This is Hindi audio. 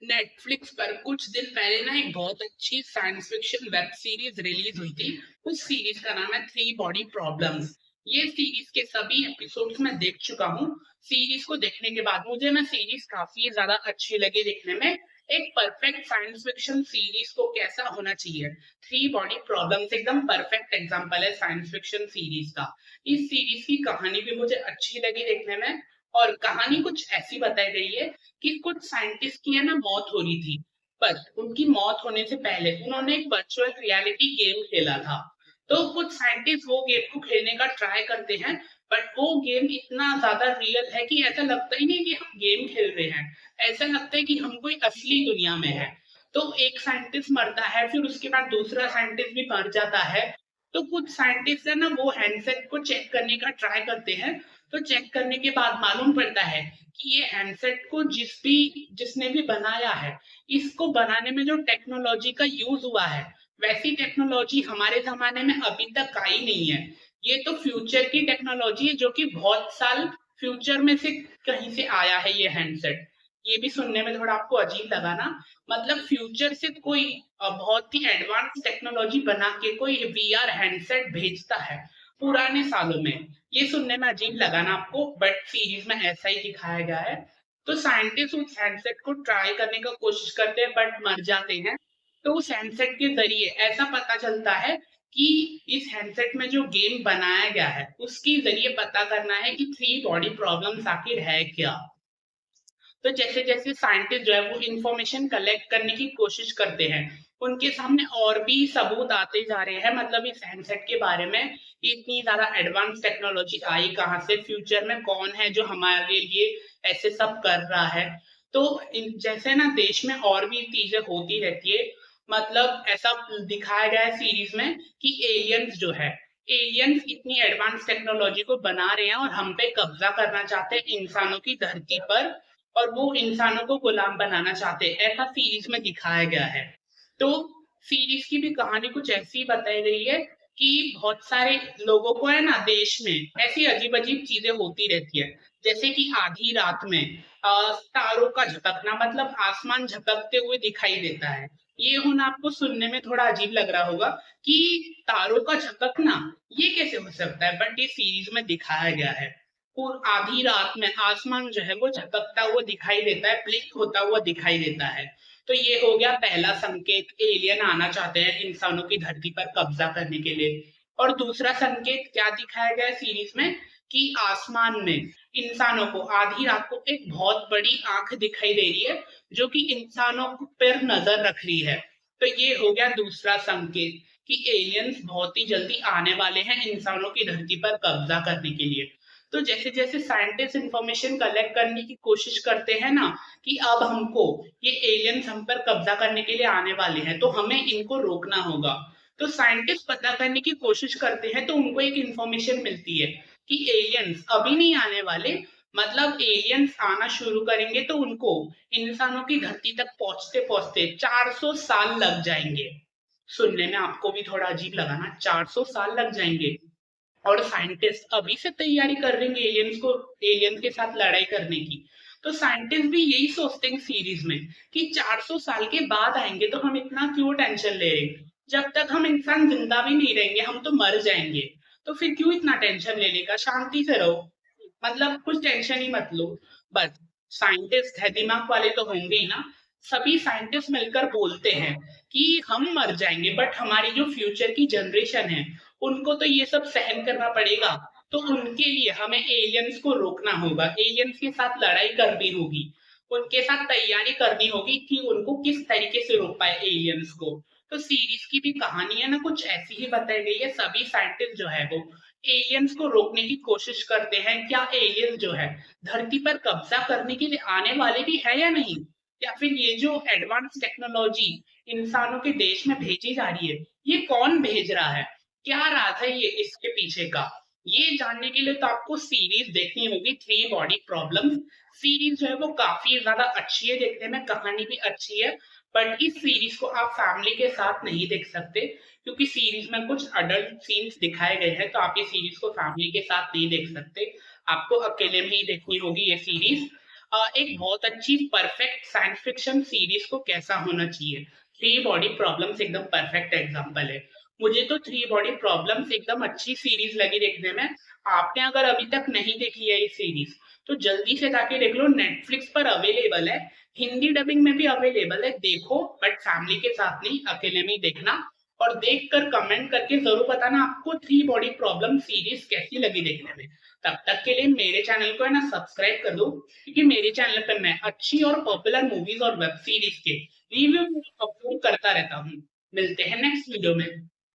नेटफ्लिक्स पर कुछ दिन पहले ना एक बहुत अच्छी science fiction web series release हुई थी। उस सीरीज का नाम है थ्री बॉडी प्रॉब्लम्स। ये सीरीज के सभी एपिसोड्स मैं देख चुका हूँ। सीरीज को देखने के बाद मुझे ना सीरीज काफी ज्यादा अच्छी लगी देखने में। एक परफेक्ट साइंस फिक्शन सीरीज को कैसा होना चाहिए, थ्री बॉडी प्रॉब्लम्स एकदम परफेक्ट एग्जांपल है साइंस फिक्शन सीरीज का। इस सीरीज की कहानी भी मुझे अच्छी लगी देखने में। और कहानी कुछ ऐसी बताई गई है कि कुछ साइंटिस्ट की है ना मौत हो रही थी, पर उनकी मौत होने से पहले उन्होंने एक वर्चुअल रियलिटी गेम खेला था। तो कुछ साइंटिस्ट वो गेम को खेलने का ट्राई करते हैं, बट वो गेम इतना ज्यादा रियल है कि ऐसा लगता ही नहीं कि हम गेम खेल रहे हैं। ऐसा लगता है कि हम कोई असली दुनिया में है। तो एक साइंटिस्ट मरता है, फिर उसके बाद दूसरा साइंटिस्ट भी मर जाता है। तो कुछ साइंटिस्ट है ना वो हैंडसेट को चेक करने का ट्राई करते हैं। तो चेक करने के बाद मालूम पड़ता है कि ये हैंडसेट को जिसने भी बनाया है, इसको बनाने में जो टेक्नोलॉजी का यूज हुआ है, वैसी टेक्नोलॉजी हमारे जमाने में अभी तक आई नहीं है। ये तो फ्यूचर की टेक्नोलॉजी है जो कि बहुत साल फ्यूचर में से कहीं से आया है ये हैंडसेट। ये भी सुनने में थोड़ा आपको अजीब लगा ना। मतलब फ्यूचर से कोई बहुत ही एडवांस टेक्नोलॉजी बना के कोई वीआर हैंडसेट भेजता है पुराने सालों में। ये सुनने में अजीब लगा ना आपको, बट सीरीज में ऐसा ही दिखाया गया है। तो साइंटिस्ट उस हैंडसेट को ट्राई करने का कोशिश करते हैं बट मर जाते हैं। तो उस हैंडसेट के जरिए ऐसा पता चलता है कि इस हैंडसेट में जो गेम बनाया गया है उसके जरिए पता करना है कि थ्री बॉडी प्रॉब्लम्स आखिर है क्या। तो जैसे जैसे साइंटिस्ट जो है वो इंफॉर्मेशन कलेक्ट करने की कोशिश करते हैं, उनके सामने और भी सबूत आते जा रहे हैं, मतलब इस हैंडसेट के बारे में इतनी ज्यादा एडवांस टेक्नोलॉजी आई कहाँ से, फ्यूचर में कौन है जो हमारे लिए ऐसे सब कर रहा है। तो जैसे ना देश में और भी चीजें होती रहती है। मतलब ऐसा दिखाया गया है सीरीज में कि एलियंस जो है, एलियंस इतनी एडवांस टेक्नोलॉजी को बना रहे हैं और हम पे कब्जा करना चाहते हैं इंसानों की धरती पर। और वो इंसानों को गुलाम बनाना चाहते हैं, ऐसा सीरीज में दिखाया गया है। तो सीरीज की भी कहानी कुछ ऐसी बताई गई है कि बहुत सारे लोगों को है ना देश में ऐसी अजीब अजीब चीजें होती रहती है। जैसे कि आधी रात में तारों का झपकना, मतलब आसमान झपकते हुए दिखाई देता है। ये होना आपको सुनने में थोड़ा अजीब लग रहा होगा कि तारों का झपकना ये कैसे हो सकता है, बट ये सीरीज में दिखाया गया है। और आधी रात में आसमान जो है वो झपकता हुआ दिखाई देता है, ब्लिंक होता हुआ दिखाई देता है। तो ये हो गया पहला संकेत, एलियन आना चाहते हैं इंसानों की धरती पर कब्जा करने के लिए। और दूसरा संकेत क्या दिखाया गया है सीरीज में कि आसमान में इंसानों को आधी रात को एक बहुत बड़ी आंख दिखाई दे रही है जो कि इंसानों पर नजर रख रही है। तो ये हो गया दूसरा संकेत कि एलियंस बहुत ही जल्दी आने वाले हैं इंसानों की धरती पर कब्जा करने के लिए। तो जैसे जैसे साइंटिस्ट इंफॉर्मेशन कलेक्ट करने की कोशिश करते हैं ना कि अब हमको ये एलियंस हम पर कब्जा करने के लिए आने वाले हैं तो हमें इनको रोकना होगा। तो साइंटिस्ट पता करने की कोशिश करते हैं तो उनको एक इंफॉर्मेशन मिलती है कि एलियंस अभी नहीं आने वाले, मतलब एलियंस आना शुरू करेंगे तो उनको इंसानों की धरती तक पहुंचते पहुंचते 400 साल लग जाएंगे। सुनने में आपको भी थोड़ा अजीब लगा ना, 400 साल लग जाएंगे। और साइंटिस्ट अभी से तैयारी कर रहे हैं एलियंस के साथ लड़ाई करने की। तो साइंटिस्ट भी यही सोचते हैं सीरीज में कि 400 साल के बाद आएंगे तो हम इतना क्यों टेंशन ले रहे हैं, जब तक हम इंसान जिंदा भी नहीं रहेंगे हम तो मर जाएंगे। तो फिर क्यों इतना टेंशन लेने का, शांति से रहो, मतलब कुछ टेंशन ही मत लो। बस साइंटिस्ट है, दिमाग वाले तो होंगे ही ना। सभी साइंटिस्ट मिलकर बोलते हैं कि हम मर जाएंगे बट हमारी जो फ्यूचर की जनरेशन है उनको तो ये सब सहन करना पड़ेगा। तो उनके लिए हमें एलियंस को रोकना होगा, एलियंस के साथ लड़ाई करनी होगी, उनके साथ तैयारी करनी होगी कि उनको किस तरीके से रोक पाए एलियंस को। तो सीरीज की भी कहानी है ना कुछ ऐसी ही बताई गई है। सभी साइंटिस्ट जो है वो एलियंस को रोकने की कोशिश करते हैं, क्या एलियंस जो है धरती पर कब्जा करने के लिए आने वाले भी है या नहीं, या फिर ये जो एडवांस टेक्नोलॉजी इंसानों के देश में भेजी जा रही है ये कौन भेज रहा है, क्या राज है ये इसके पीछे का। ये जानने के लिए तो आपको सीरीज देखनी होगी थ्री बॉडी प्रॉब्लम्स। सीरीज जो है वो काफी ज्यादा अच्छी है देखने में, कहानी भी अच्छी है। बट इस सीरीज को आप फैमिली के साथ नहीं देख सकते क्योंकि सीरीज में कुछ अडल्ट सीन्स दिखाए गए हैं, तो आप ये सीरीज को फैमिली के साथ नहीं देख सकते, आपको अकेले में ही देखनी होगी ये सीरीज। एक बहुत अच्छी परफेक्ट साइंस फिक्शन सीरीज को कैसा होना चाहिए। थ्री बॉडी प्रॉब्लम्स एकदम परफेक्ट एग्जांपल है। मुझे तो थ्री बॉडी प्रॉब्लम्स एकदम अच्छी सीरीज लगी देखने में। आपने अगर अभी तक नहीं देखी है ये सीरीज तो जल्दी से जाके देख लो, नेटफ्लिक्स पर अवेलेबल है, हिंदी डबिंग में भी अवेलेबल है। देखो, बट फैमिली के साथ नहीं, अकेले में ही देखना। और देख कर कमेंट करके जरूर बताना आपको थ्री बॉडी प्रॉब्लम सीरीज कैसी लगी देखने में। तब तक के लिए मेरे चैनल को है ना सब्सक्राइब कर दो, क्योंकि मेरे चैनल पर मैं अच्छी और पॉपुलर मूवीज और वेब सीरीज के रिव्यू अपलोड करता रहता हूँ। मिलते हैं नेक्स्ट वीडियो में।